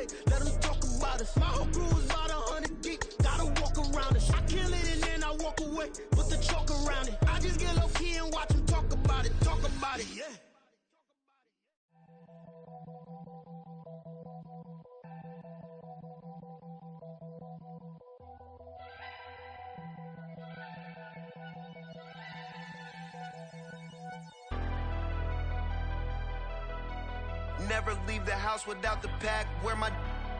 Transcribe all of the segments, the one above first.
away. Let them talk about us. My whole crew is about 100 deep. Gotta walk around it. I kill it and then I walk away. Put the chalk around it. I just get low key and watch them talk about it. Talk about it, yeah. Never leave the house without the pack. Where my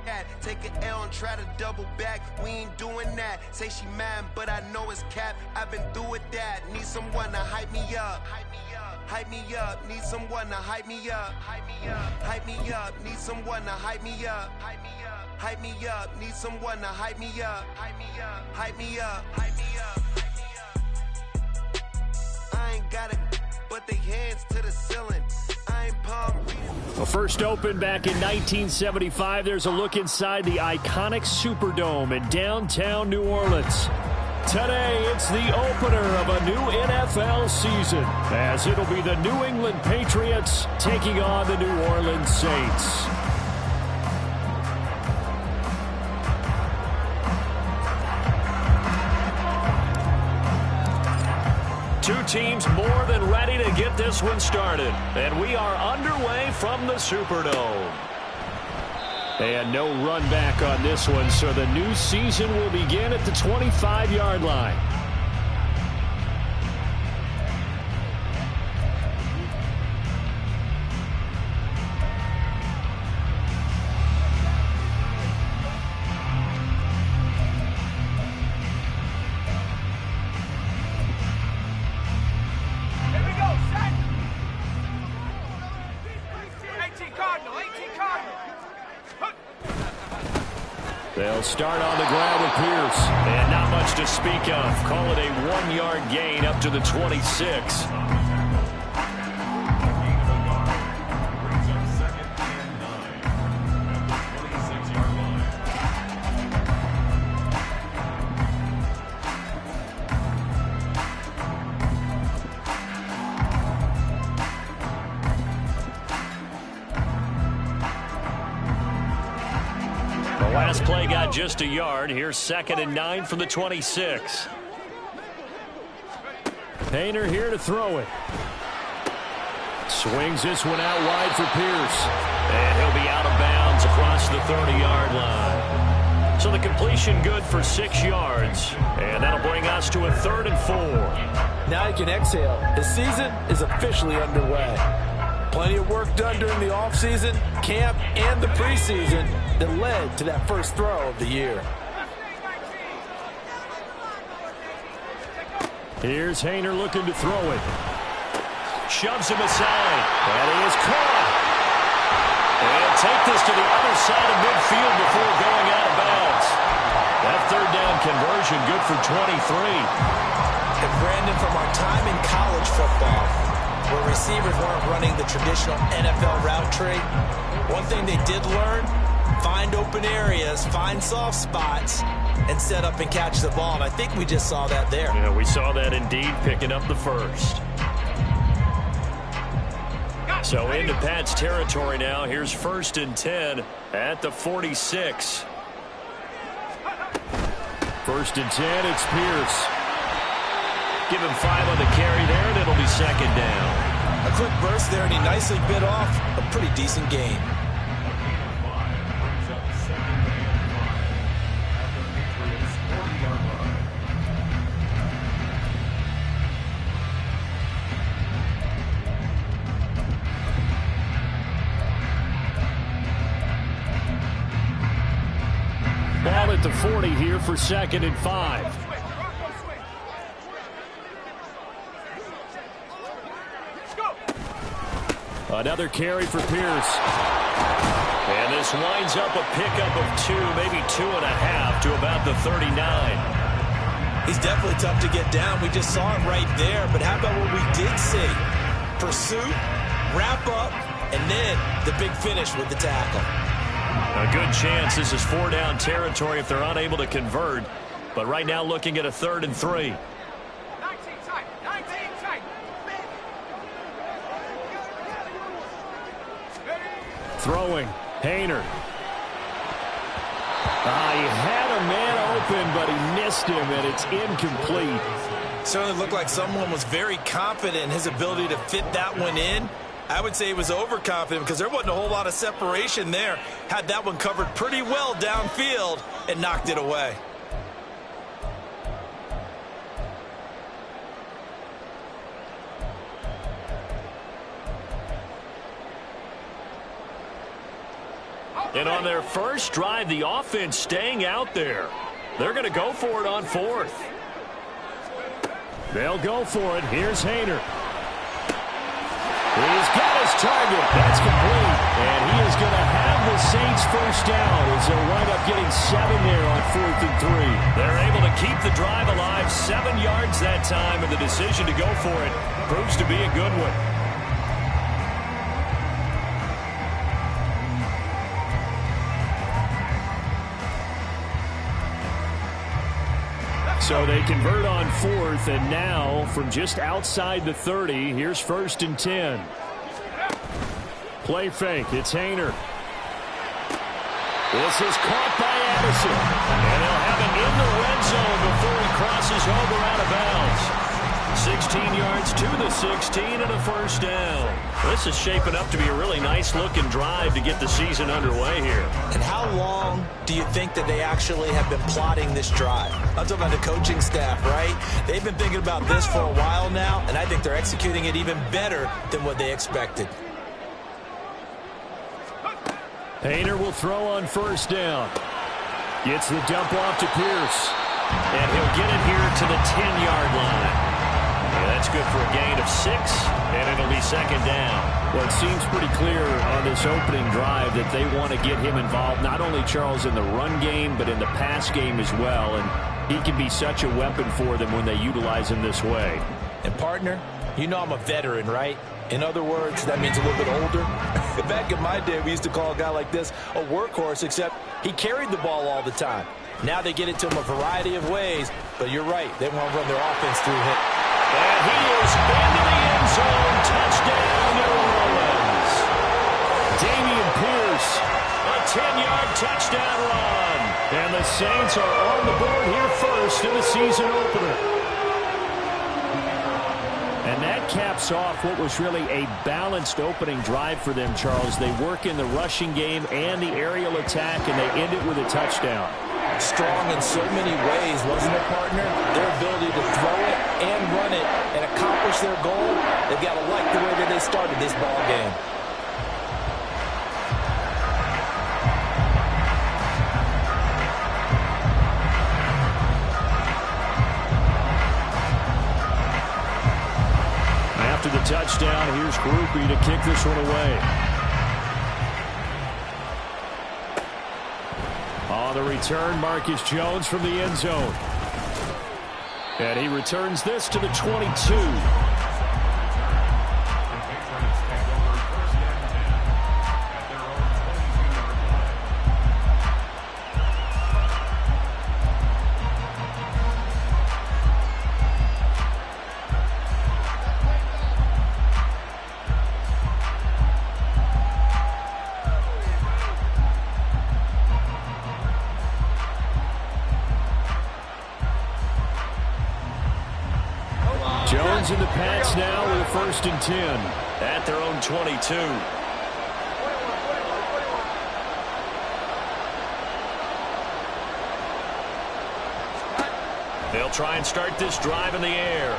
at? Take an L and try to double back. We ain't doing that. Say she mad, but I know it's cap. I've been through with that. Need someone to hype me up. Hype me up. Need someone to hype me up. Hype me up. Need someone to hype me up. Hype me up. Need someone to hype me up. Hype me up. I ain't got it, but they hands to the ceiling. I ain't palm reading. Well, first opened back in 1975. There's a look inside the iconic Superdome in downtown New Orleans. Today, it's the opener of a new NFL season, as it'll be the New England Patriots taking on the New Orleans Saints. Two teams more than ready to get this one started. And we are underway from the Superdome. And no run back on this one, so the new season will begin at the 25-yard line. They'll start on the ground with Pierce. And not much to speak of. Call it a 1-yard gain up to the 26. Last play got just a yard. Here's 2nd and 9 from the 26. Painter here to throw it. Swings this one out wide for Pierce. And he'll be out of bounds across the 30-yard line. So the completion good for 6 yards. And that'll bring us to a 3rd and 4. Now you can exhale. The season is officially underway. Plenty of work done during the offseason, camp, and the preseason that led to that first throw of the year. Here's Haener looking to throw it. Shoves him aside. And he is caught. And take this to the other side of midfield before going out of bounds. That 3rd down conversion good for 23. And Brandon, from our time in college football, where receivers weren't running the traditional NFL route tree, one thing they did learn, find open areas, find soft spots, and set up and catch the ball. And I think we just saw that there. Yeah, we saw that indeed, picking up the first. So into Pat's territory now. Here's 1st and 10 at the 46. 1st and 10, it's Pierce. Give him 5 on the carry there, and it'll be 2nd down. A quick burst there, and he nicely bit off a pretty decent gain. Ball at the 40 here for 2nd and 5. Another carry for Pierce. And this winds up a pickup of 2, maybe 2.5 to about the 39. He's definitely tough to get down. We just saw it right there. But how about what we did see? Pursuit, wrap up, and then the big finish with the tackle. A good chance this is 4-down territory if they're unable to convert. But right now looking at a 3rd and 3. Throwing, Haener. He had a man open, but he missed him, and it's incomplete. Certainly looked like someone was very confident in his ability to fit that one in. I would say he was overconfident because there wasn't a whole lot of separation there. Had that one covered pretty well downfield and knocked it away. And on their first drive, the offense staying out there. They're going to go for it on fourth. They'll go for it. Here's Hayner. He's got his target. That's complete. And he is going to have the Saints first down as they'll wind up getting 7 there on 4th and 3. They're able to keep the drive alive. 7 yards that time, and the decision to go for it proves to be a good one. So they convert on 4th, and now from just outside the 30, here's 1st and 10. Play fake. It's Hayner. This is caught by Addison. And they'll have him in the red zone before he crosses over out of bounds. 16 yards to the 16 and a first down. This is shaping up to be a really nice-looking drive to get the season underway here. And how long do you think that they actually have been plotting this drive? I'm talking about the coaching staff, right? They've been thinking about this for a while now, and I think they're executing it even better than what they expected. Hayner will throw on first down. Gets the dump off to Pierce. And he'll get it here to the 10-yard line. Yeah, that's good for a gain of 6, and it'll be 2nd down. Well, it seems pretty clear on this opening drive that they want to get him involved, not only, Charles, in the run game, but in the pass game as well. And he can be such a weapon for them when they utilize him this way. And, partner, you know I'm a veteran, right? In other words, that means a little bit older. Back in my day, we used to call a guy like this a workhorse, except he carried the ball all the time. Now they get it to him a variety of ways, but you're right. They want to run their offense through him. And he is into the end zone. Touchdown, New Orleans. Dameon Pierce, a 10-yard touchdown run. And the Saints are on the board here first in the season opener. And that caps off what was really a balanced opening drive for them, Charles. They work in the rushing game and the aerial attack, and they end it with a touchdown. Strong in so many ways, wasn't it, partner? Their ability to throw it and run it and accomplish their goal, they've got to like the way that they started this ball game. After the touchdown, here's Groupie to kick this one away. On the return, Marcus Jones from the end zone. And he returns this to the 22. Jones in the pass now with a 1st and 10 at their own 22. They'll try and start this drive in the air.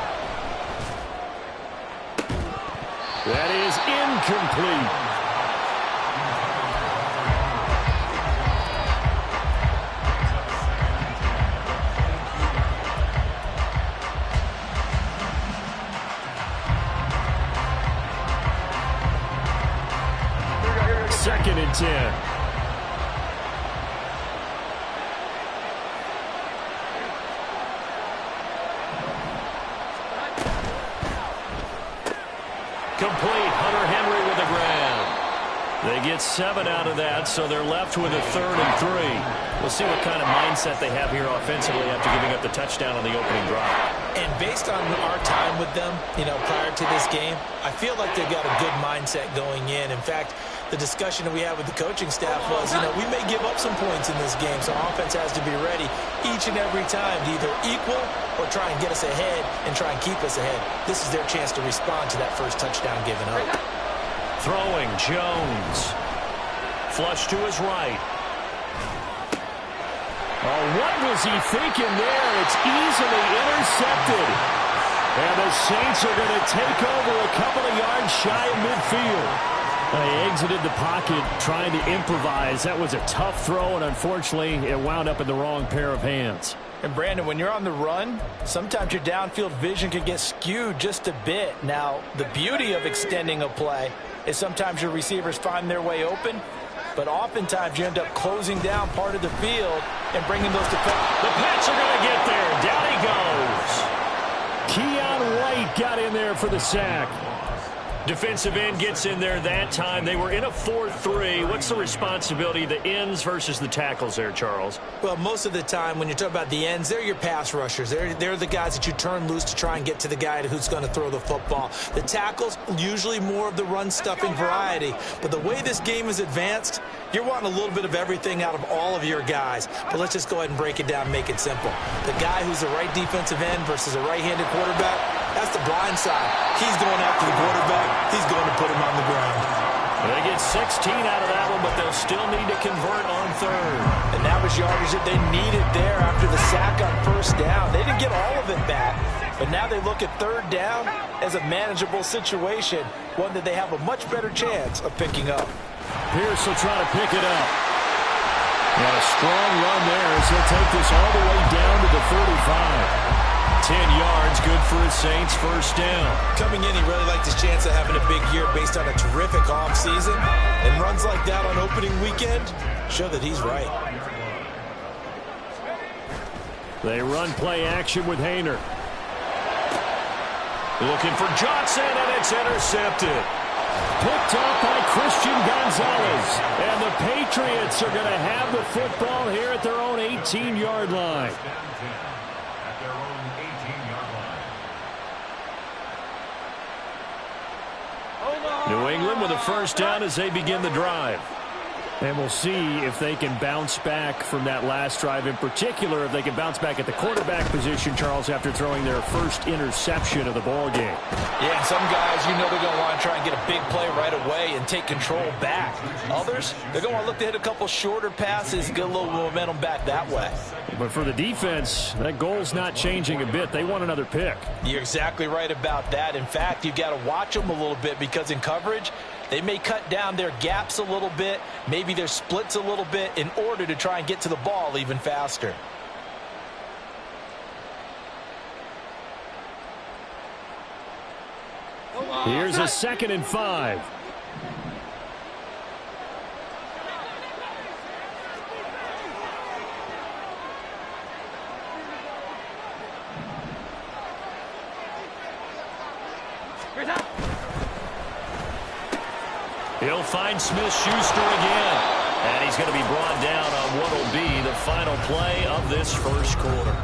That is incomplete. Second and 10. Complete. Hunter Henry with the grab. They get 7 out of that, so they're left with a 3rd and 3. We'll see what kind of mindset they have here offensively after giving up the touchdown on the opening drive. And based on our time with them, prior to this game, I feel like they've got a good mindset going in. In fact, the discussion that we had with the coaching staff was, we may give up some points in this game, so offense has to be ready each and every time to either equal or try and get us ahead and try and keep us ahead. This is their chance to respond to that first touchdown given up. Throwing, Jones. Flush to his right. Oh, what was he thinking there? It's easily intercepted. And the Saints are going to take over a couple of yards shy of midfield. They exited the pocket trying to improvise. That was a tough throw, and unfortunately, it wound up in the wrong pair of hands. And, Brandon, when you're on the run, sometimes your downfield vision can get skewed just a bit. Now, the beauty of extending a play is sometimes your receivers find their way open, but oftentimes you end up closing down part of the field and bringing those defenders. The Pats are going to get there. Down he goes. Keon White got in there for the sack. Defensive end gets in there that time. They were in a 4-3. What's the responsibility of the ends versus the tackles there, Charles? Well, most of the time when you're talking about the ends, they're your pass rushers. They're the guys that you turn loose to try and get to the guy who's going to throw the football. The tackles, usually more of the run-stuffing variety. But the way this game is advanced, you're wanting a little bit of everything out of all of your guys. But let's just go ahead and break it down and make it simple. The guy who's the right defensive end versus a right-handed quarterback, that's the blind side. He's going after the quarterback. He's going to put him on the ground. They get 16 out of that one, but they'll still need to convert on third. And that was yardage that they needed there after the sack on first down. They didn't get all of it back, but now they look at third down as a manageable situation, one that they have a much better chance of picking up. Pierce will try to pick it up. And a strong run there as he'll take this all the way down to the 35. 10 yards, good for his Saints, first down. Coming in, he really liked his chance of having a big year based on a terrific offseason. And runs like that on opening weekend show that he's right. They run play action with Hayner. Looking for Johnson, and it's intercepted. Picked up by Christian Gonzalez. And the Patriots are going to have the football here at their own 18-yard line. New England with a first down as they begin the drive. And we'll see if they can bounce back from that last drive. In particular, if they can bounce back at the quarterback position, Charles, after throwing their first interception of the ball game. Yeah, and some guys, they're going to want to try and get a big play right away and take control back. Others, they're going to want to look to hit a couple shorter passes, get a little momentum back that way. But for the defense, that goal's not changing a bit. They want another pick. You're exactly right about that. In fact, you've got to watch them a little bit because in coverage, they may cut down their gaps a little bit, maybe their splits a little bit in order to try and get to the ball even faster. Here's a 2nd and 5. He'll find Smith-Schuster again. And he's going to be brought down on what will be the final play of this first quarter.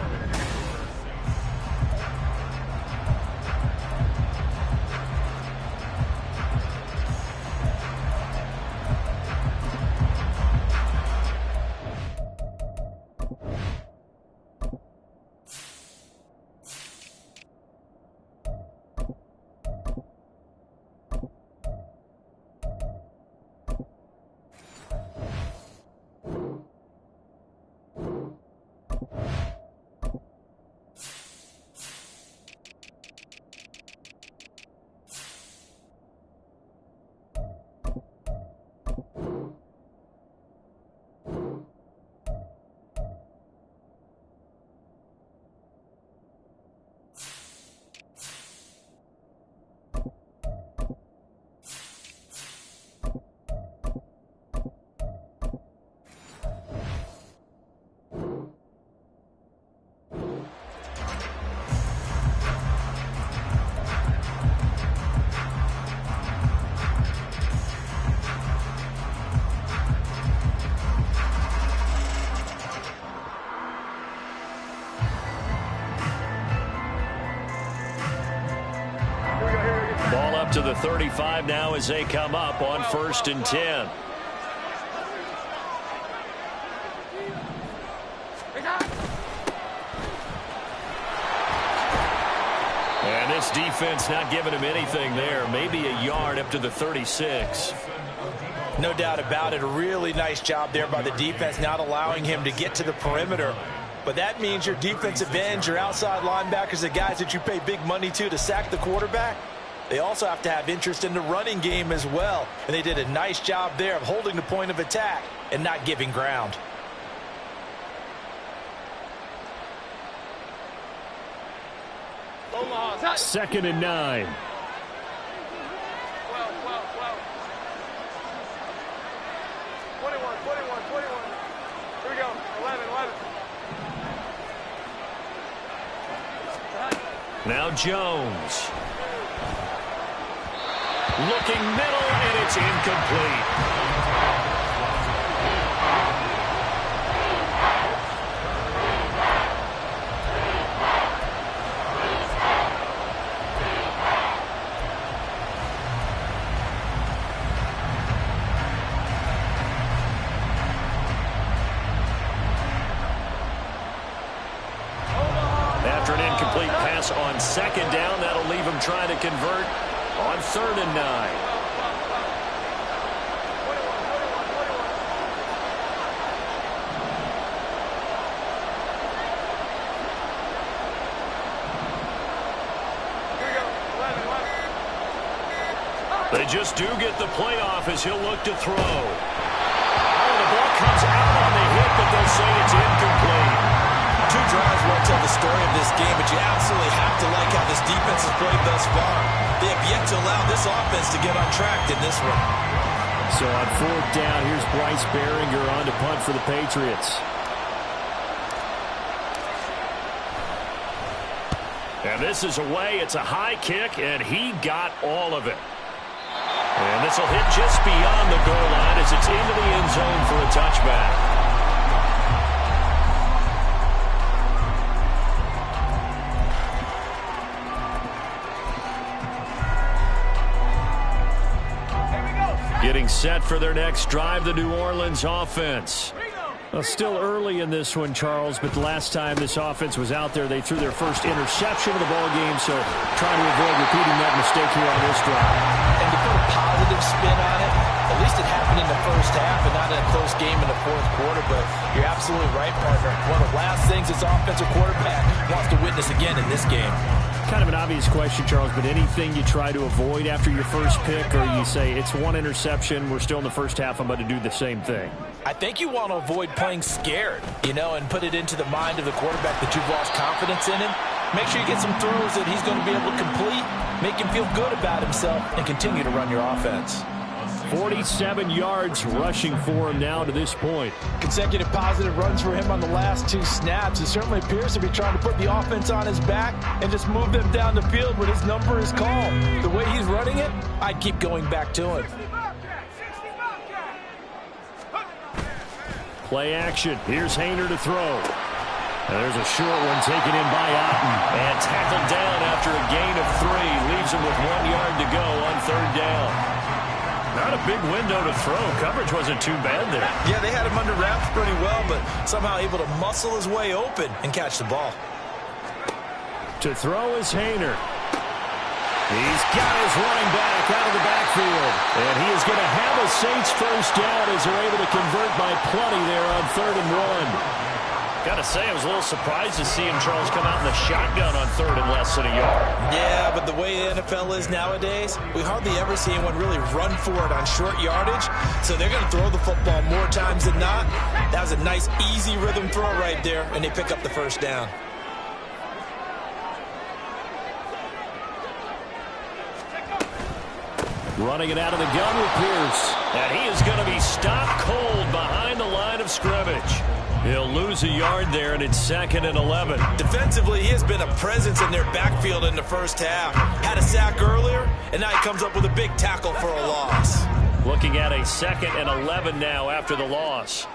to the 35 now as they come up on 1st and 10. And this defense not giving him anything there. Maybe a yard up to the 36. No doubt about it. A really nice job there by the defense, not allowing him to get to the perimeter. But that means your defensive ends, your outside linebackers, the guys that you pay big money to sack the quarterback, they also have to have interest in the running game as well. And they did a nice job there of holding the point of attack and not giving ground. Second and 9. 12. Here we go. 11. Now Jones. Looking middle, and it's incomplete. After an incomplete pass on 2nd down, that'll leave him trying to convert on 3rd and 9. They just do get the playoff as he'll look to throw. Oh, the ball comes out on the hit, but they'll say it's incomplete. 2 drives won't tell the story of this game, but you absolutely have to like how this defense has played thus far. They have yet to allow this offense to get on track in this one. So on 4th down, here's Bryce Behringer on to punt for the Patriots. And this is away. It's a high kick, and he got all of it. And this will hit just beyond the goal line as it's into the end zone for a touchback. Getting set for their next drive, the New Orleans offense. Well, still early in this one, Charles, but the last time this offense was out there, they threw their first interception of the ball game, so trying to avoid repeating that mistake here on this drive. And to put a positive spin on it, at least it happened in the first half and not in a close game in the 4th quarter, but you're absolutely right, partner. One of the last things this offensive quarterback wants to witness again in this game. Kind of an obvious question, Charles, but anything you try to avoid after your first pick, or you say it's one interception, we're still in the first half, I'm about to do the same thing? I think you want to avoid playing scared, and put it into the mind of the quarterback that you've lost confidence in him. Make sure you get some throws that he's going to be able to complete, make him feel good about himself, and continue to run your offense. 47 yards rushing for him now to this point. Consecutive positive runs for him on the last 2 snaps. He certainly appears to be trying to put the offense on his back and just move them down the field when his number is called. The way he's running it, I'd keep going back to him. Play action. Here's Haener to throw. And there's a short one taken in by Otten. And tackled down after a gain of 3. Leaves him with 1 yard to go on 3rd down. Not a big window to throw. Coverage wasn't too bad there. Yeah, they had him under wraps pretty well, but somehow able to muscle his way open and catch the ball. To throw is Haener. He's got his running back out of the backfield. And he is going to have a Saints first down as they're able to convert by plenty there on 3rd and 1. Got to say, I was a little surprised to see him, Charles, come out in the shotgun on 3rd and less than a yard. Yeah, but the way the NFL is nowadays, we hardly ever see anyone really run for it on short yardage. So they're going to throw the football more times than not. That was a nice, easy rhythm throw right there, and they pick up the first down. Running it out of the gun with Pierce. And he is going to be stopped cold behind the line of scrimmage. He'll lose a yard there, and it's 2nd and 11. Defensively, he has been a presence in their backfield in the first half. Had a sack earlier, and now he comes up with a big tackle for a loss. Looking at a 2nd and 11 now after the loss.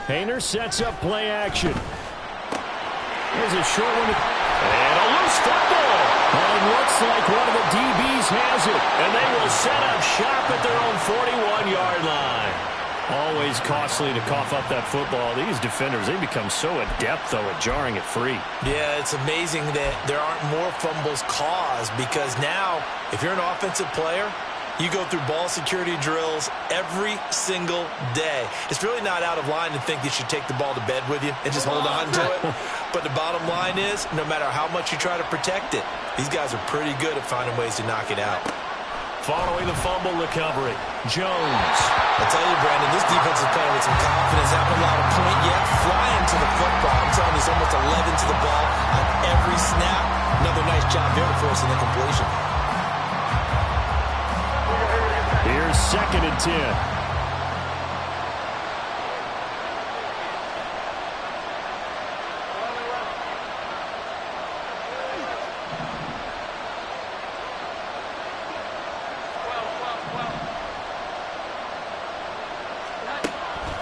Haener sets up play action. There's a short one. And a loose football. And it looks like one of the DBs has it. And they will set up shop at their own 41-yard line. Always costly to cough up that football. These defenders, they become so adept, though, at jarring it free. Yeah, it's amazing that there aren't more fumbles caused because now, if you're an offensive player, you go through ball security drills every single day. It's really not out of line to think you should take the ball to bed with you and just hold on to it. But the bottom line is, no matter how much you try to protect it, these guys are pretty good at finding ways to knock it out. Following the fumble recovery, Jones. I tell you, Brandon, this defense is playing with some confidence. Haven't allowed a point yet. Flying to the football. I'm telling you, it's almost 11 to the ball on every snap. Another nice job there for us in the completion. Here's 2nd and 10.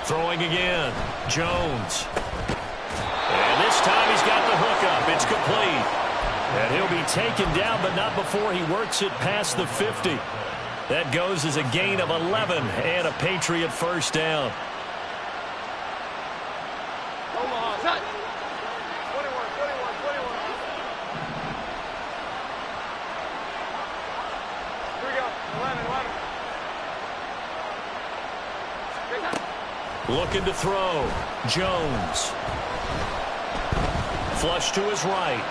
Throwing again, Jones. And this time he's got the hook up. It's complete. And he'll be taken down, but not before he works it past the 50. That goes as a gain of 11 and a Patriot first down. Looking to throw. Jones. Flush to his right.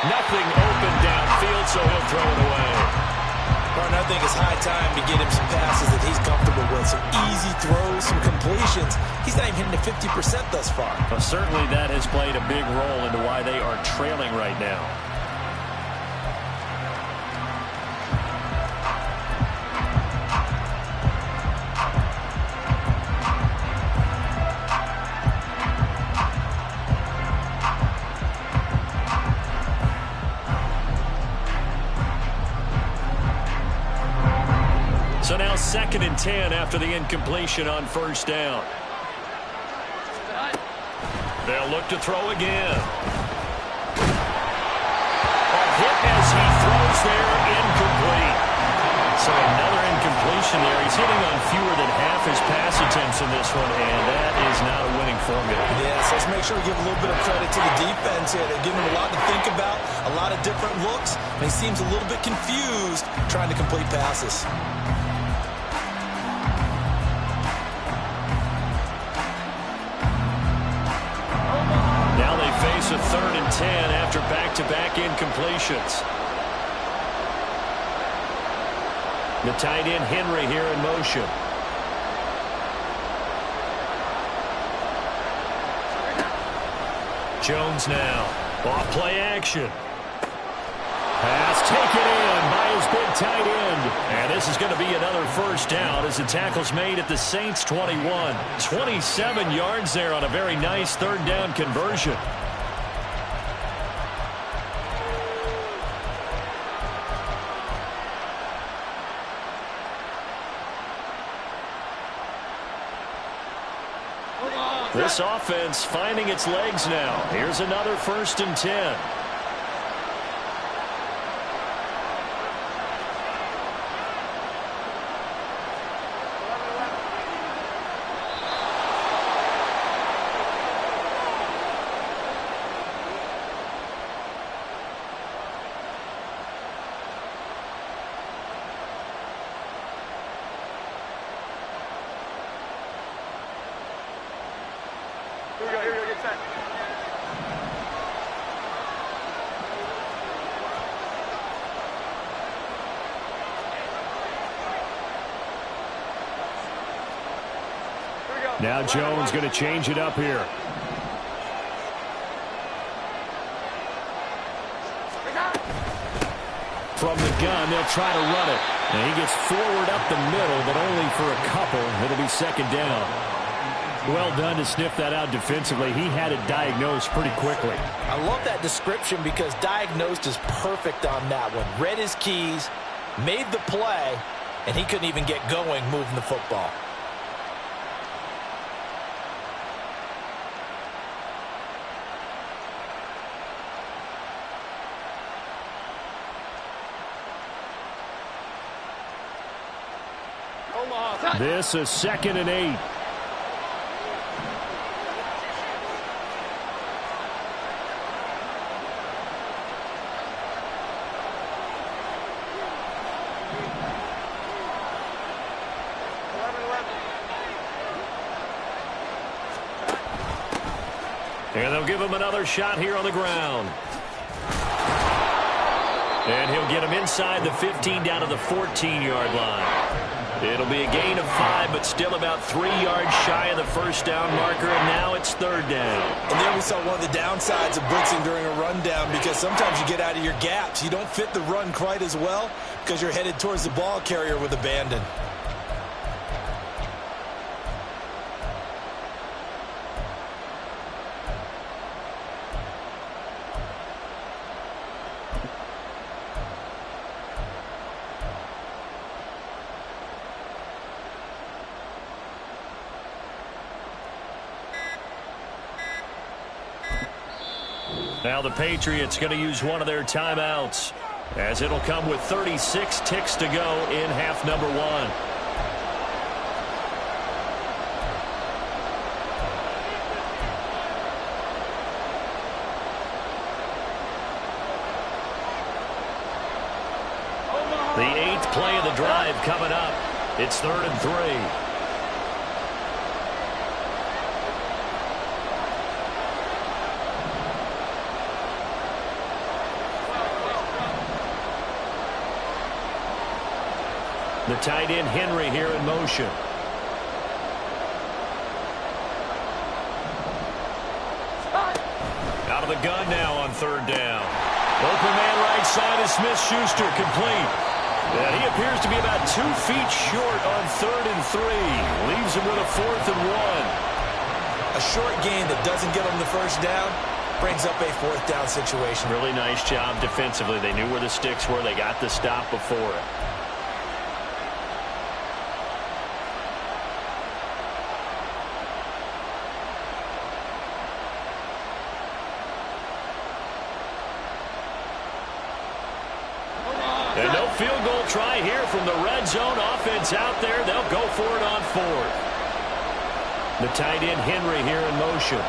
Nothing open downfield, so he'll throw it away. Martin, I think it's high time to get him some passes that he's comfortable with. Some easy throws, some completions. He's not even hitting the 50% thus far. Well, certainly that has played a big role into why they are trailing right now. So now 2nd and 10 after the incompletion on first down. They'll look to throw again. A hit as he throws there, incomplete. So another incompletion there. He's hitting on fewer than half his pass attempts in this one, and that is not a winning formula. Yes, let's make sure we give a little bit of credit to the defense here. They're giving him a lot to think about, a lot of different looks, and he seems a little bit confused trying to complete passes. Face a 3rd and 10 after back-to-back incompletions. The tight end Henry here in motion. Jones now. Off play action. Pass taken in by his big tight end. And this is going to be another first down as the tackle's made at the Saints 21. 27 yards there on a very nice 3rd down conversion. This offense finding its legs now. Here's another 1st and 10. Here we go, get set. Now Jones going to change it up here. From the gun, they'll try to run it. And he gets forward up the middle, but only for a couple. It'll be 2nd down. Well done to sniff that out defensively. He had it diagnosed pretty quickly. I love that description because diagnosed is perfect on that one. Read his keys, made the play, and he couldn't even get going moving the football. This is 2nd and 8. And they'll give him another shot here on the ground. And he'll get him inside the 15 down to the 14-yard line. It'll be a gain of 5, but still about 3 yards shy of the first down marker, and now it's 3rd down. And there we saw one of the downsides of blitzing during a rundown, because sometimes you get out of your gaps. You don't fit the run quite as well because you're headed towards the ball carrier with abandon. Now the Patriots going to use one of their timeouts, as it'll come with 36 ticks to go in half number 1. The 8th play of the drive coming up. It's 3rd and 3. The tight end Henry here in motion. Out of the gun now on 3rd down. Open man right side is Smith-Schuster, complete. And he appears to be about 2 feet short on 3rd and 3. Leaves him with a 4th and 1. A short gain that doesn't get him the first down brings up a 4th down situation. Really nice job defensively. They knew where the sticks were. They got the stop before it. And no field goal try here from the red zone. Offense out there. They'll go for it on 4th. The tight end Henry here in motion.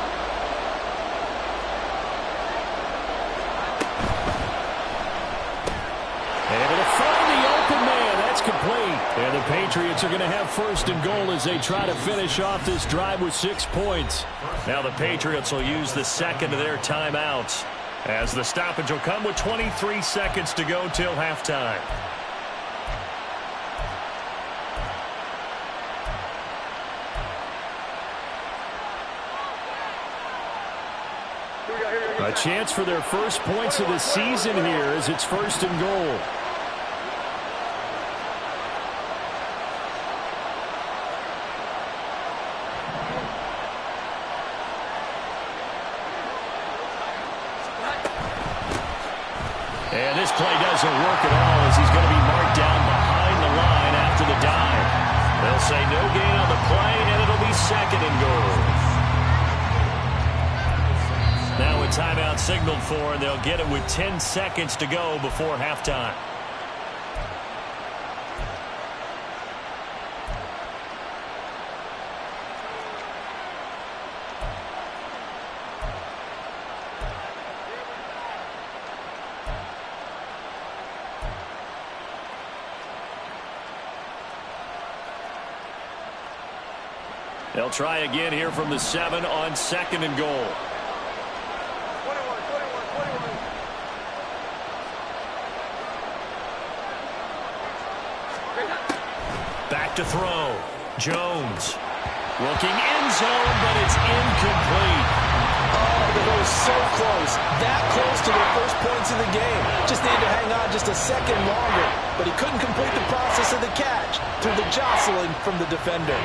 Able to find the open man. That's complete. And the Patriots are going to have 1st and goal as they try to finish off this drive with 6 points. Now the Patriots will use the 2nd of their timeouts, as the stoppage will come with 23 seconds to go till halftime. A chance for their first points of the season here as it's 1st and goal. And this play doesn't work at all as he's going to be marked down behind the line after the dive. They'll say no gain on the play, and it'll be 2nd and goal. Now a timeout signaled for, and they'll get it with 10 seconds to go before halftime. They'll try again here from the 7 on 2nd and goal. 21. Back to throw. Jones looking end zone, but it's incomplete. Oh, that was so close. That close to their first points of the game. Just needed to hang on just a second longer, but he couldn't complete the process of the catch through the jostling from the defender.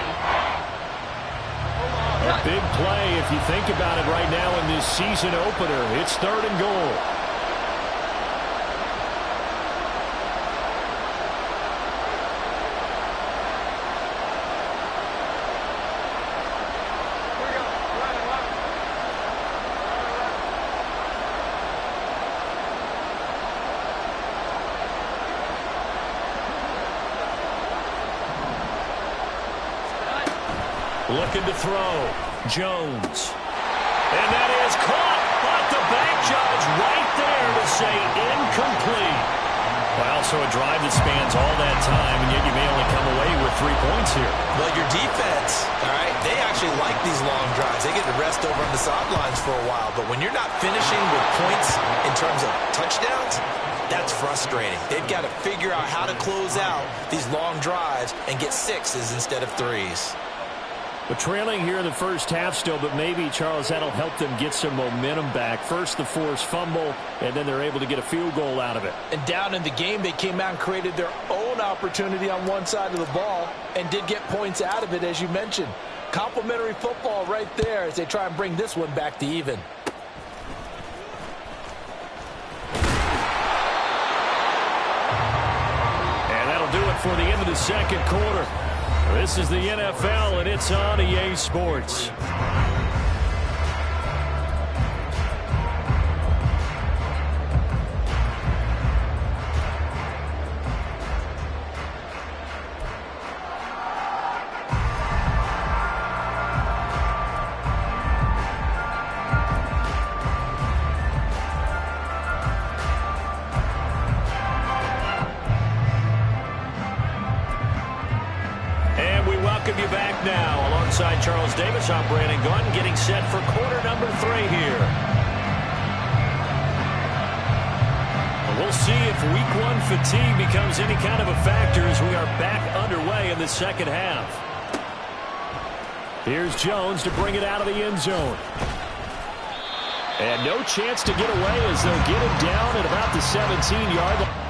A big play if you think about it right now in this season opener. It's 3rd and goal. Looking to throw. Jones. And that is caught. But the bank judge right there to say incomplete. Well, so a drive that spans all that time, and yet you may only come away with 3 points here. Well, your defense, all right, they actually like these long drives. They get to rest over on the sidelines for a while. But when you're not finishing with points in terms of touchdowns, that's frustrating. They've got to figure out how to close out these long drives and get 6s instead of 3s. But trailing here in the first half still, but maybe, Charles, that'll help them get some momentum back. First the forced fumble, and then they're able to get a field goal out of it. And down in the game, they came out and created their own opportunity on one side of the ball and did get points out of it, as you mentioned. Complimentary football right there as they try and bring this one back to even. And that'll do it for the end of the second quarter. This is the NFL, and it's on EA Sports. Welcome you back now. Alongside Charles Davis, I'm Brandon Gunn, getting set for quarter number 3 here. We'll see if week 1 fatigue becomes any kind of a factor as we are back underway in the second half. Here's Jones to bring it out of the end zone. And no chance to get away as they'll get him down at about the 17-yard line.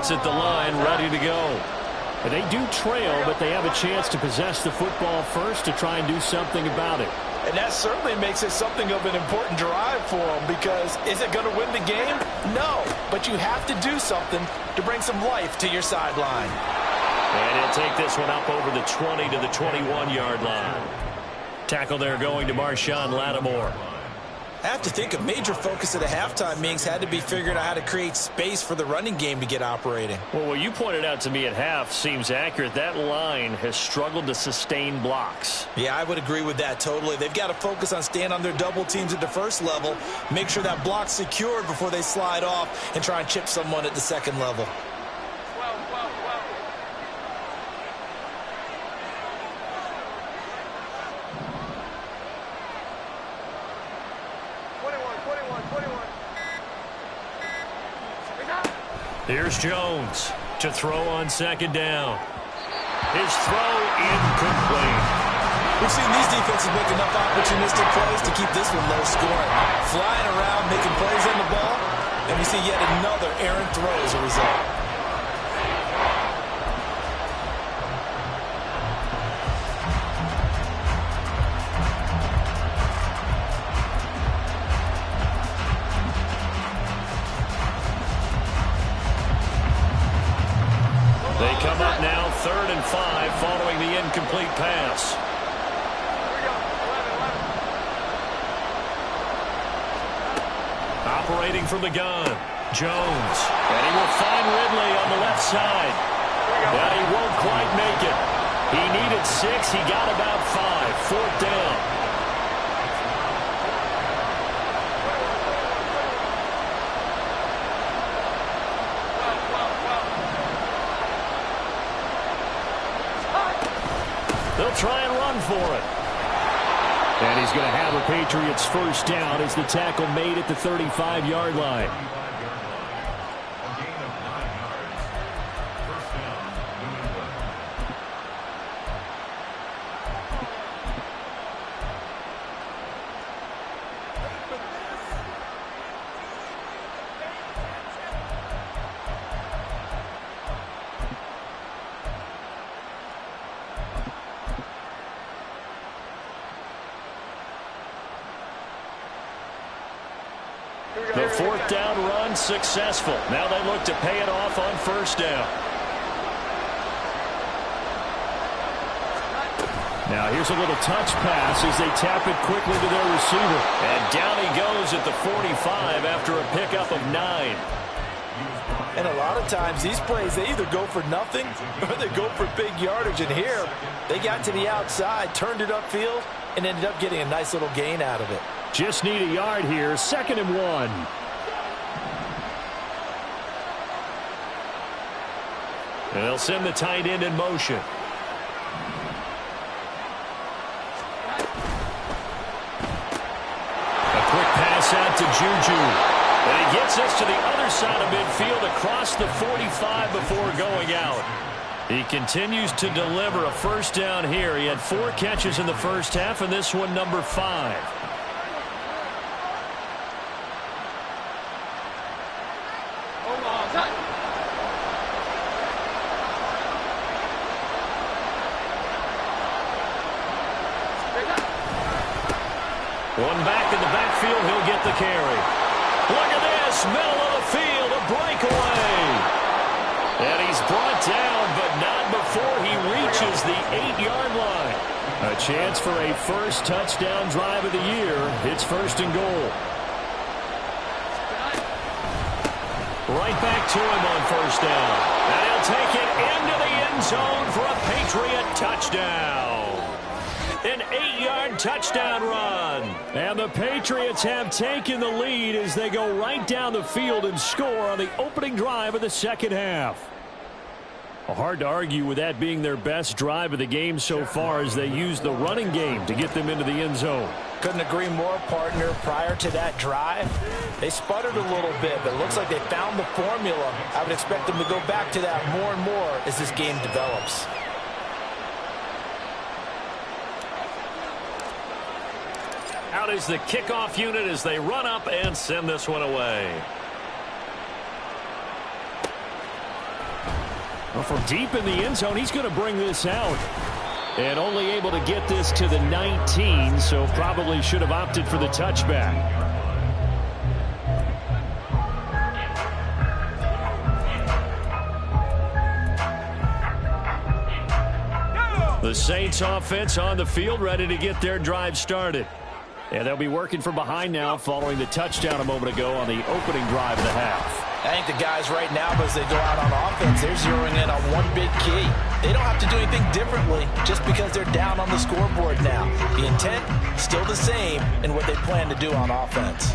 sets at the line, ready to go. And they do trail, but they have a chance to possess the football first to try and do something about it. And that certainly makes it something of an important drive for them, because is it going to win the game? No, but you have to do something to bring some life to your sideline. And he'll take this one up over the 20 to the 21-yard line. Tackle there going to Marshawn Lattimore. I have to think a major focus at the halftime meetings had to be figuring out how to create space for the running game to get operating. Well, what you pointed out to me at half seems accurate. That line has struggled to sustain blocks. Yeah, I would agree with that totally. They've got to focus on staying on their double teams at the first level, make sure that block's secured before they slide off and try and chip someone at the second level. Here's Jones to throw on second down. His throw incomplete. We've seen these defenses make enough opportunistic plays to keep this one low scoring. Flying around, making plays on the ball, and we see yet another errant throw as a result. They come up now 3rd and 5 following the incomplete pass. Operating from the gun, Jones. And he will find Ridley on the left side. But he won't quite make it. He needed 6. He got about 5. 4th down. They'll try and run for it. And he's going to have a Patriots first down as the tackle made at the 35-yard line. The 4th down run successful. Now they look to pay it off on first down. Now here's a little touch pass as they tap it quickly to their receiver. And down he goes at the 45 after a pickup of 9. And a lot of times these plays, they either go for nothing or they go for big yardage. And here, they got to the outside, turned it upfield, and ended up getting a nice little gain out of it. Just need a yard here. 2nd and 1. And they'll send the tight end in motion. A quick pass out to Juju. And he gets us to the other side of midfield across the 45 before going out. He continues to deliver a first down here. He had 4 catches in the first half, and this one number 5. One back in the backfield, he'll get the carry. Look at this, middle of the field, a breakaway. And he's brought down, but not before he reaches the 8-yard line. A chance for a first touchdown drive of the year. It's 1st and goal. Right back to him on first down. And he'll take it into the end zone for a Patriot touchdown. An 8-yard touchdown run. And the Patriots have taken the lead as they go right down the field and score on the opening drive of the second half. Hard to argue with that being their best drive of the game so far as they use the running game to get them into the end zone. Couldn't agree more, partner. Prior to that drive, they sputtered a little bit, but it looks like they found the formula. I would expect them to go back to that more and more as this game develops. Out is the kickoff unit as they run up and send this one away. From deep in the end zone, he's going to bring this out. And only able to get this to the 19, so probably should have opted for the touchback. The Saints offense on the field, ready to get their drive started. And they'll be working from behind now following the touchdown a moment ago on the opening drive of the half. I think the guys right now, as they go out on offense, they're zeroing in on one big key. They don't have to do anything differently just because they're down on the scoreboard now. The intent, still the same in what they plan to do on offense.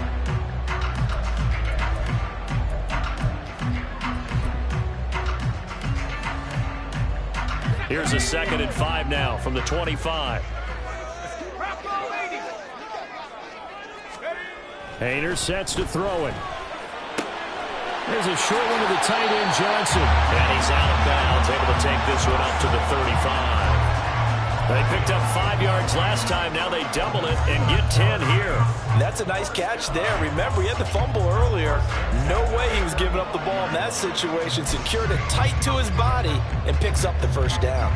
Here's a 2nd and 5 now from the 25. Hayner sets to throw it. There's a short one to the tight end, Johnson. And he's out of bounds, able to take this one up to the 35. They picked up 5 yards last time. Now they double it and get 10 here. That's a nice catch there. Remember, he had the fumble earlier. No way he was giving up the ball in that situation. Secured it tight to his body and picks up the first down.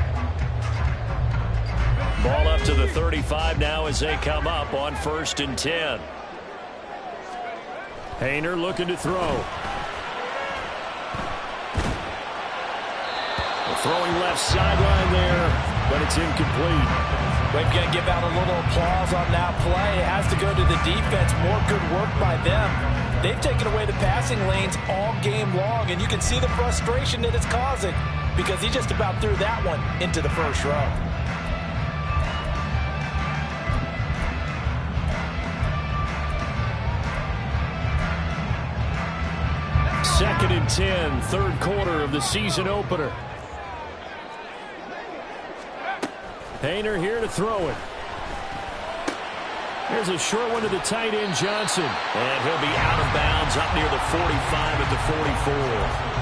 Ball up to the 35 now as they come up on 1st and 10. Hayner looking to throw. Throwing left sideline there, but it's incomplete. We're going to give out a little applause on that play. It has to go to the defense. More good work by them. They've taken away the passing lanes all game long, and you can see the frustration that it's causing because he just about threw that one into the first row. Second and 10, 3rd quarter of the season opener. Hayner here to throw it. There's a short one to the tight end, Johnson. And he'll be out of bounds up near the 45 at the 44.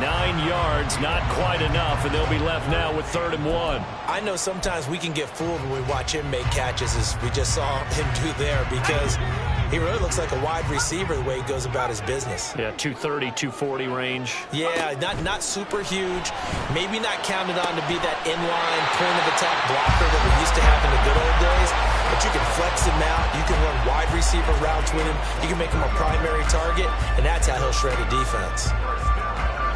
9 yards, not quite enough, and they'll be left now with 3rd and 1. I know sometimes we can get fooled when we watch him make catches, as we just saw him do there, because he really looks like a wide receiver the way he goes about his business. Yeah, 230, 240 range. Yeah, not super huge. Maybe not counted on to be that inline point-of-attack blocker that we used to have in the good old days. But you can flex him out. You can run wide receiver routes with him. You can make him a primary target, and that's how he'll shred a defense.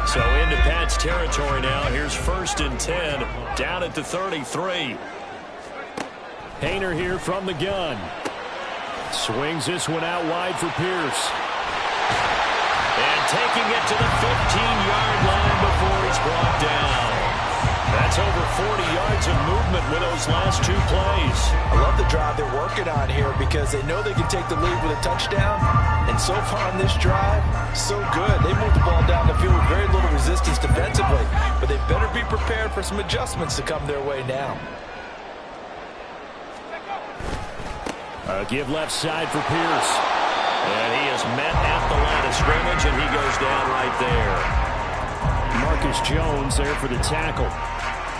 So into Pat's territory now. Here's 1st and 10, down at the 33. Hayner here from the gun. Swings this one out wide for Pierce. And taking it to the 15-yard line before he's brought down. That's over 40 yards of movement with those last 2 plays. I love the drive they're working on here because they know they can take the lead with a touchdown. And so far on this drive, so good. They moved the ball down the field with very little resistance defensively. But they better be prepared for some adjustments to come their way now. Give left side for Pierce. And he is met at the line of scrimmage, and he goes down right there. Marcus Jones there for the tackle.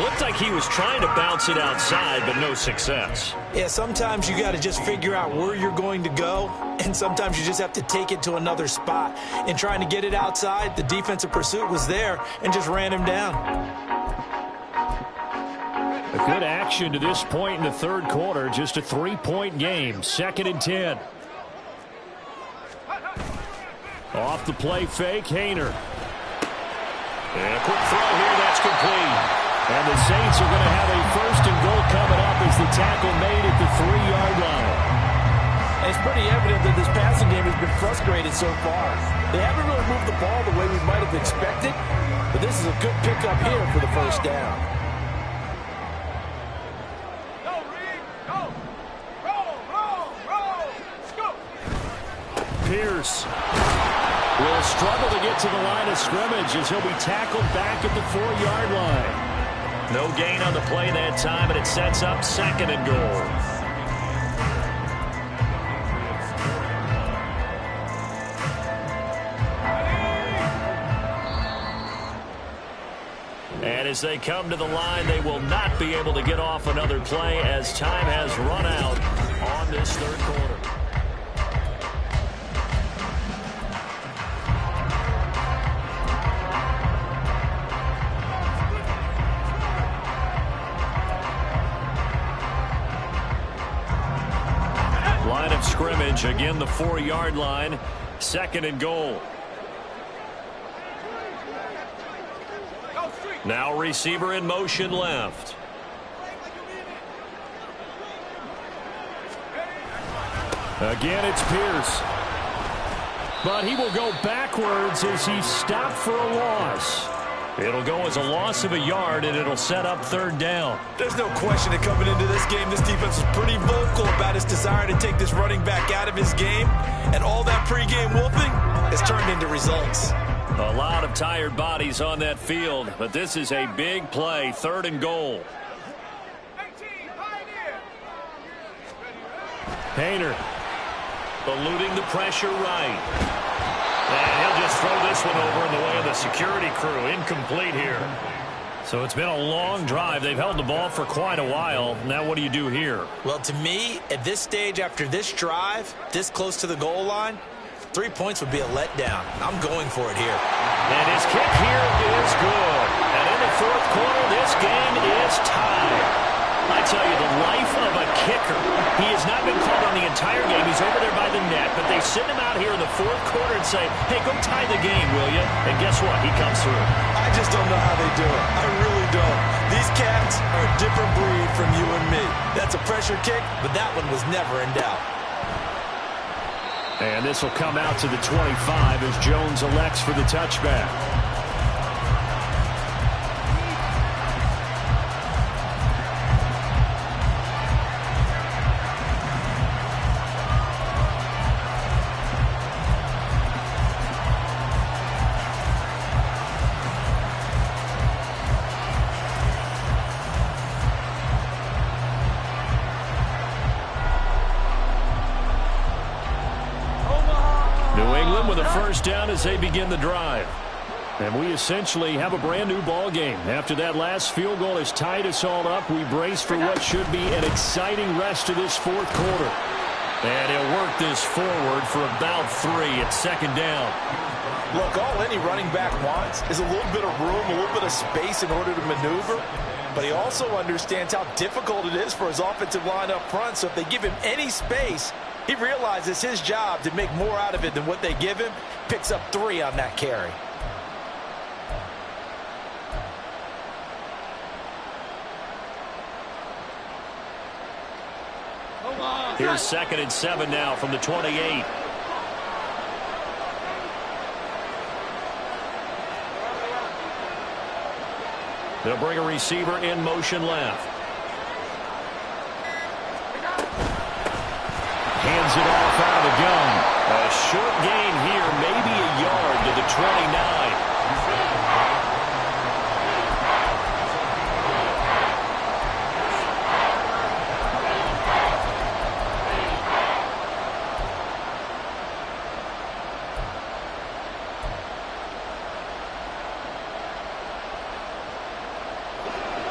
Looked like he was trying to bounce it outside, but no success. Yeah, sometimes you got to just figure out where you're going to go, and sometimes you just have to take it to another spot. And trying to get it outside, the defensive pursuit was there and just ran him down. A good action to this point in the 3rd quarter. Just a 3-point game. 2nd and 10. Off the play fake, Hayner. And a quick throw here, that's complete. And the Saints are going to have a 1st and goal coming up as the tackle made at the 3-yard line. It's pretty evident that this passing game has been frustrated so far. They haven't really moved the ball the way we might have expected, but this is a good pickup here for the 1st down. Pierce will struggle to get to the line of scrimmage as he'll be tackled back at the 4-yard line. No gain on the play that time, and it sets up 2nd and goal. And as they come to the line, they will not be able to get off another play as time has run out on this 3rd quarter. line of scrimmage. Again, the 4-yard line. 2nd and goal. Now receiver in motion left. Again, it's Pierce. But he will go backwards as he stopped for a loss. It'll go as a loss of a yard, and it'll set up 3rd down. There's no question that coming into this game, this defense was pretty vocal about its desire to take this running back out of his game. And all that pregame wolfing has turned into results. A lot of tired bodies on that field, but this is a big play. 3rd and goal. Hayner eluding the pressure right. And he'll just throw this one over in the way of the security crew. Incomplete here. So it's been a long drive. They've held the ball for quite a while. Now what do you do here? Well, to me, at this stage after this drive, this close to the goal line, 3 points would be a letdown. I'm going for it here. And his kick here is good. And in the 4th quarter, this game is tied. I tell you, the life of a kicker. He has not been called on the entire game. He's over there by the net, but they send him out here in the 4th quarter and say, hey, go tie the game, will you? And guess what? He comes through. I just don't know how they do it. I really don't. These cats are a different breed from you and me. That's a pressure kick, but that one was never in doubt. And this will come out to the 25 as Jones elects for the touchback. With a 1st down as they begin the drive. And we essentially have a brand new ball game. After that last field goal has tied us all up, we brace for what should be an exciting rest of this 4th quarter. And he'll work this forward for about 3 at 2nd down. Look, all any running back wants is a little bit of room, a little bit of space in order to maneuver. But he also understands how difficult it is for his offensive line up front. So if they give him any space, he realizes his job to make more out of it than what they give him. Picks up 3 on that carry. Here's 2nd and 7 now from the 28. They'll bring a receiver in motion left. Hands it off out of the gun. A short gain here, maybe a yard to the 29.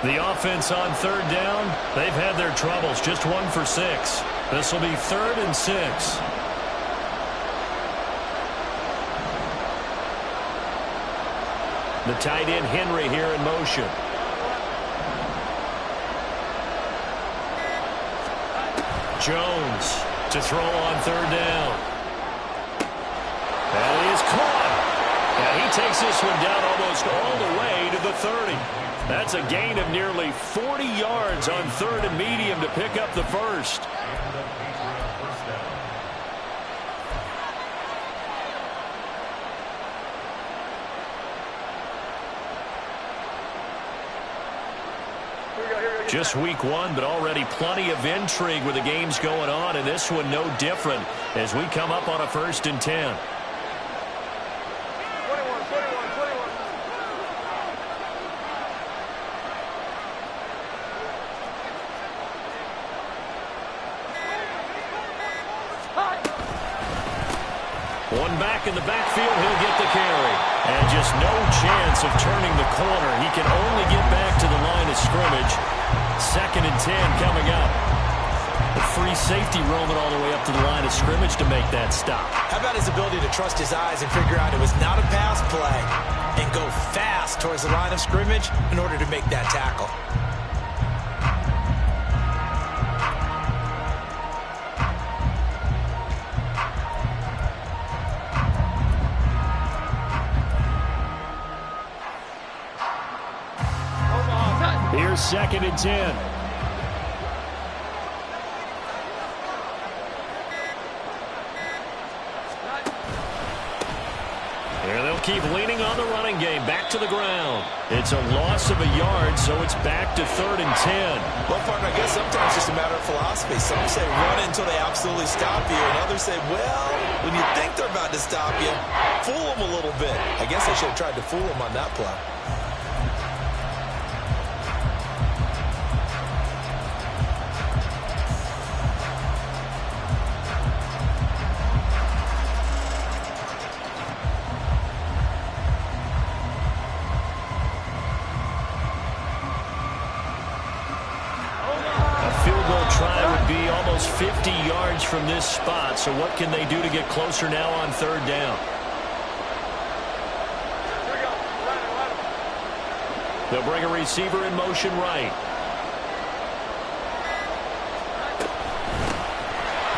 The offense on 3rd down, they've had their troubles. Just 1 for 6. This will be 3rd and 6. The tight end Henry here in motion. Jones to throw on 3rd down. That is caught. And he takes this one down almost all the way to the 30. That's a gain of nearly 40 yards on 3rd and medium to pick up the 1st. Just week 1, but already plenty of intrigue with the games going on, and this one no different as we come up on a 1st and 10. One back in the backfield, he'll get the carry. And just no chance of turning the corner. He can only get back to the line of scrimmage. 2nd and 10 coming up. The free safety roaming all the way up to the line of scrimmage to make that stop. How about his ability to trust his eyes and figure out it was not a pass play and go fast towards the line of scrimmage in order to make that tackle. 2nd and 10. And they'll keep leaning on the running game. Back to the ground. It's a loss of a yard, so it's back to 3rd and 10. Well, partner, I guess sometimes it's just a matter of philosophy. Some say run until they absolutely stop you, and others say, well, when you think they're about to stop you, fool them a little bit. I guess I should have tried to fool them on that play. Almost 50 yards from this spot, so what can they do to get closer now on 3rd down? They'll bring a receiver in motion right.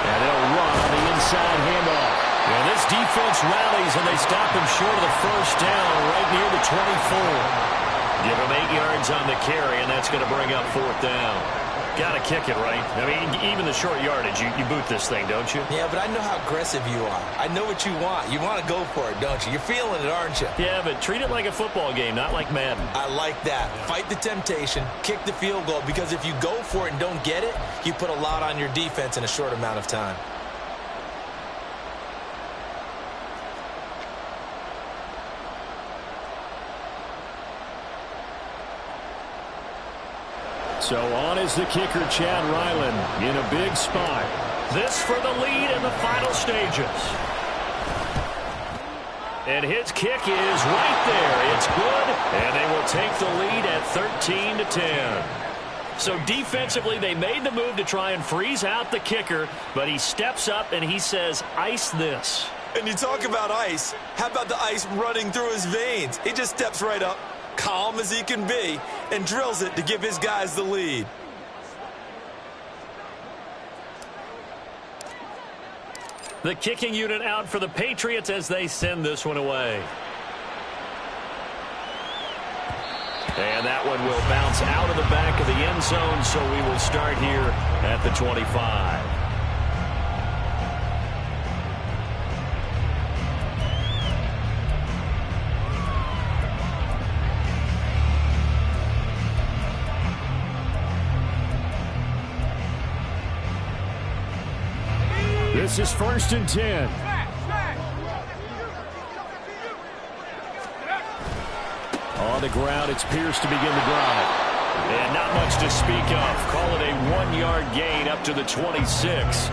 And they'll run on the inside handoff. And this defense rallies, and they stop him short of the 1st down right near the 24. Give him 8 yards on the carry, and that's going to bring up 4th down. Got to kick it, right? I mean, even the short yardage, you boot this thing, don't you? Yeah, but I know how aggressive you are. I know what you want. You want to go for it, don't you? You're feeling it, aren't you? Yeah, but treat it like a football game, not like Madden. I like that. Fight the temptation, kick the field goal, because if you go for it and don't get it, you put a lot on your defense in a short amount of time. So on is the kicker, Chad Ryland, in a big spot. This for the lead in the final stages. And his kick is right there. It's good, and they will take the lead at 13-10. So defensively, they made the move to try and freeze out the kicker, but he steps up and he says, ice this. And you talk about ice. How about the ice running through his veins? He just steps right up, calm as he can be, and drills it to give his guys the lead. The kicking unit out for the Patriots as they send this one away. And that one will bounce out of the back of the end zone, so we will start here at the 25. This is 1st and 10. On the ground, it's Pierce to begin the drive. And not much to speak of. Call it a 1-yard gain up to the 26.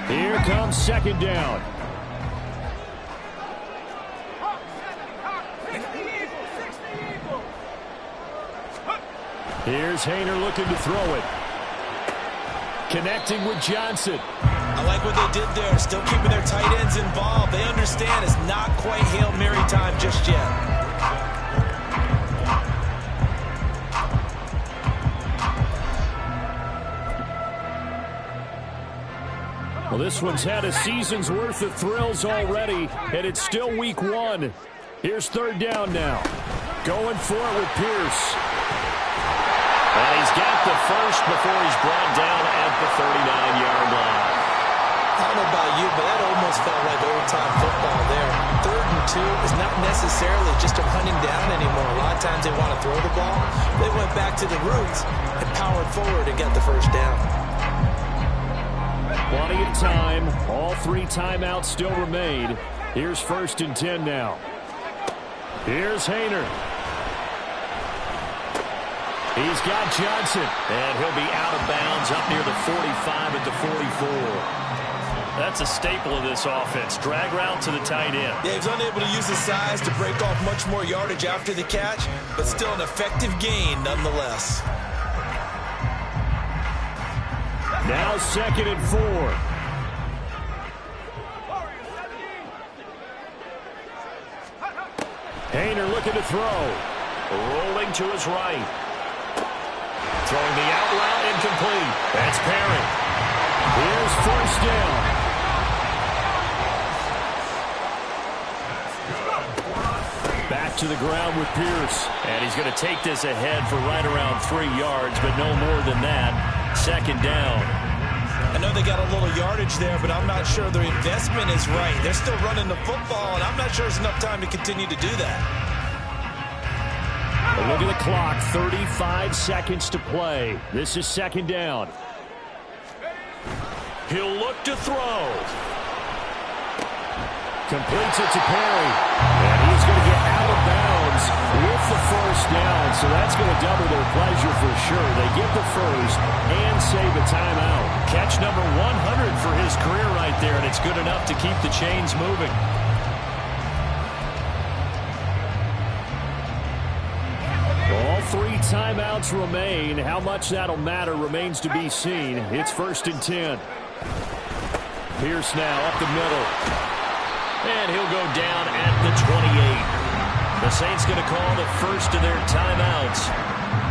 Here comes 2nd down. Here's Hayner looking to throw it. Connecting with Johnson. I like what they did there, still keeping their tight ends involved. They understand it's not quite Hail Mary time just yet. Well, this one's had a season's worth of thrills already, and it's still week 1. Here's 3rd down now. Going for it with Pierce. And he's got the first before he's brought down at the 39-yard line. I don't know about you, but that almost felt like old-time football there. 3rd and 2 is not necessarily just a hunting down anymore. A lot of times they want to throw the ball. They went back to the roots and powered forward and got the first down. Plenty of time. All 3 timeouts still remain. Here's 1st and 10 now. Here's Hayner. He's got Johnson. And he'll be out of bounds up near the 45 at the 44. That's a staple of this offense. Drag route to the tight end. Yeah, he's unable to use his size to break off much more yardage after the catch, but still an effective gain nonetheless. Now 2nd and 4. Hayner looking to throw. Rolling to his right. Throwing the out route incomplete. That's Perry. Here's first down. Back to the ground with Pierce. And he's going to take this ahead for right around 3 yards, but no more than that. Second down. I know they got a little yardage there, but I'm not sure their investment is right. They're still running the football, and I'm not sure there's enough time to continue to do that. But look at the clock. 35 seconds to play. This is second down. He'll look to throw. Completes it to Perry. And he's going to get out of bounds with the first down. So that's going to double their pleasure for sure. They get the first and save a timeout. Catch number 100 for his career right there, and it's good enough to keep the chains moving. All 3 timeouts remain. How much that'll matter remains to be seen. It's first and 10. Pierce now up the middle. And he'll go down at the 28. The Saints going to call the first of their timeouts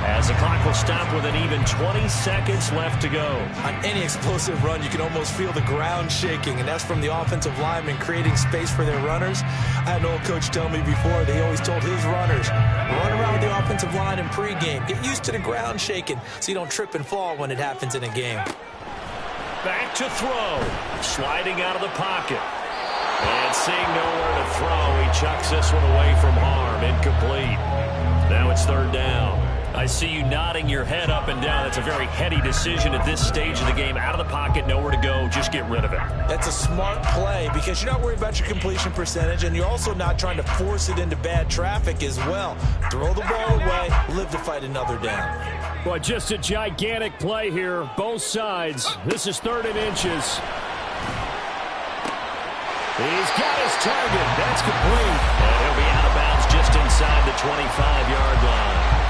as the clock will stop with an even 20 seconds left to go. On any explosive run, you can almost feel the ground shaking, and that's from the offensive linemen creating space for their runners. I had an old coach tell me before, they always told his runners, run around the offensive line in pregame. Get used to the ground shaking so you don't trip and fall when it happens in a game. Back to throw. Sliding out of the pocket. And seeing nowhere to throw, he chucks this one away from harm. Incomplete. Now it's third down. I see you nodding your head up and down. It's a very heady decision at this stage of the game. Out of the pocket, nowhere to go. Just get rid of it. That's a smart play because you're not worried about your completion percentage, and you're also not trying to force it into bad traffic as well. Throw the ball away, live to fight another down. Boy, just a gigantic play here. Both sides. This is 3rd and inches. He's got his target. That's complete. And he'll be out of bounds just inside the 25-yard line.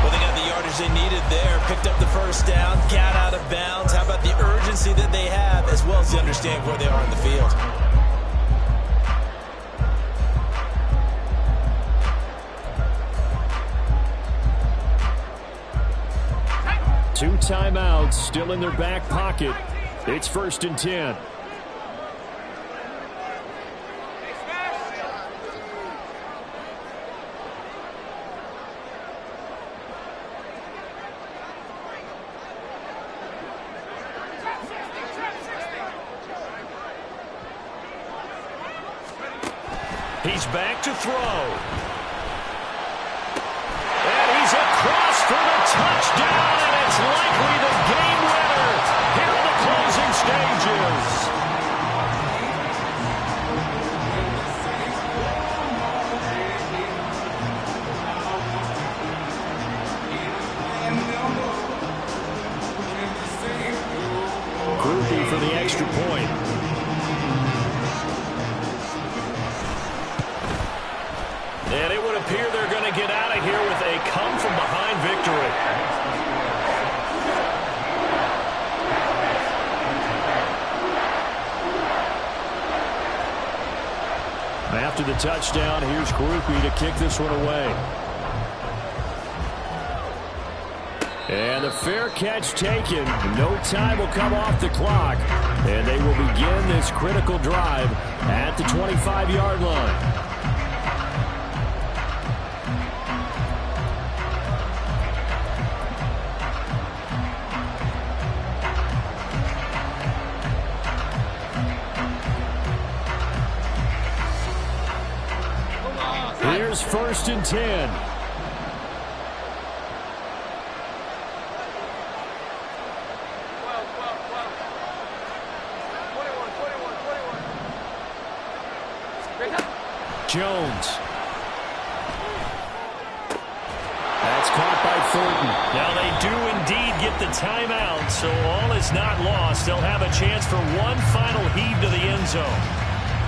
Well, they got the yardage they needed there. Picked up the first down. Got out of bounds. How about the urgency that they have as well as they understand where they are in the field? Two timeouts still in their back pocket. It's first and 10. He's back to throw. And he's across for the touchdown, and it's likely the game winner here in the closing stages. Groupie for the extra point. And it would appear they're going to get out of here with a come-from-behind victory. After the touchdown, here's Groupie to kick this one away. And the fair catch taken. No time will come off the clock. And they will begin this critical drive at the 25-yard line. Here's first and 10. Jones. That's caught by Thornton. Now they do indeed get the timeout, so all is not lost. They'll have a chance for one final heave to the end zone.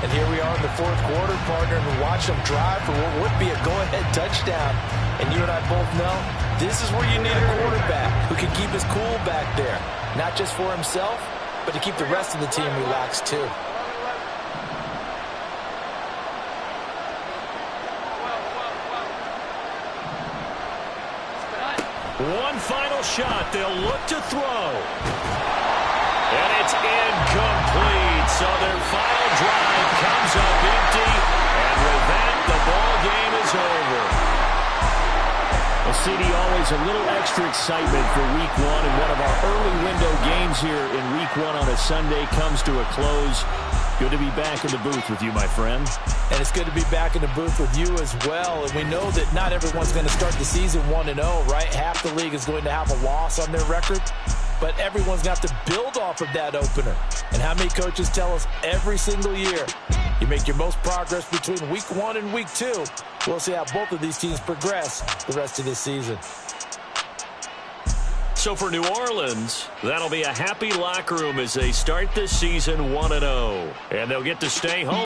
And here we are in the fourth quarter, partner, and watch them drive for what would be a go-ahead touchdown. And you and I both know this is where you need a quarterback who can keep his cool back there. Not just for himself, but to keep the rest of the team relaxed too. One final shot. They'll look to throw. And it's incomplete. So their final drive comes up empty. And with that, the ball game is over. Well, CD, always a little extra excitement for Week 1. And one of our early window games here in Week 1 on a Sunday comes to a close. Good to be back in the booth with you, my friend. And it's good to be back in the booth with you as well. And we know that not everyone's going to start the season 1-0, right? Half the league is going to have a loss on their record. But everyone's going to have to build off of that opener. And how many coaches tell us every single year, you make your most progress between Week 1 and Week 2. We'll see how both of these teams progress the rest of this season. So for New Orleans, that'll be a happy locker room as they start this season 1-0. And they'll get to stay home.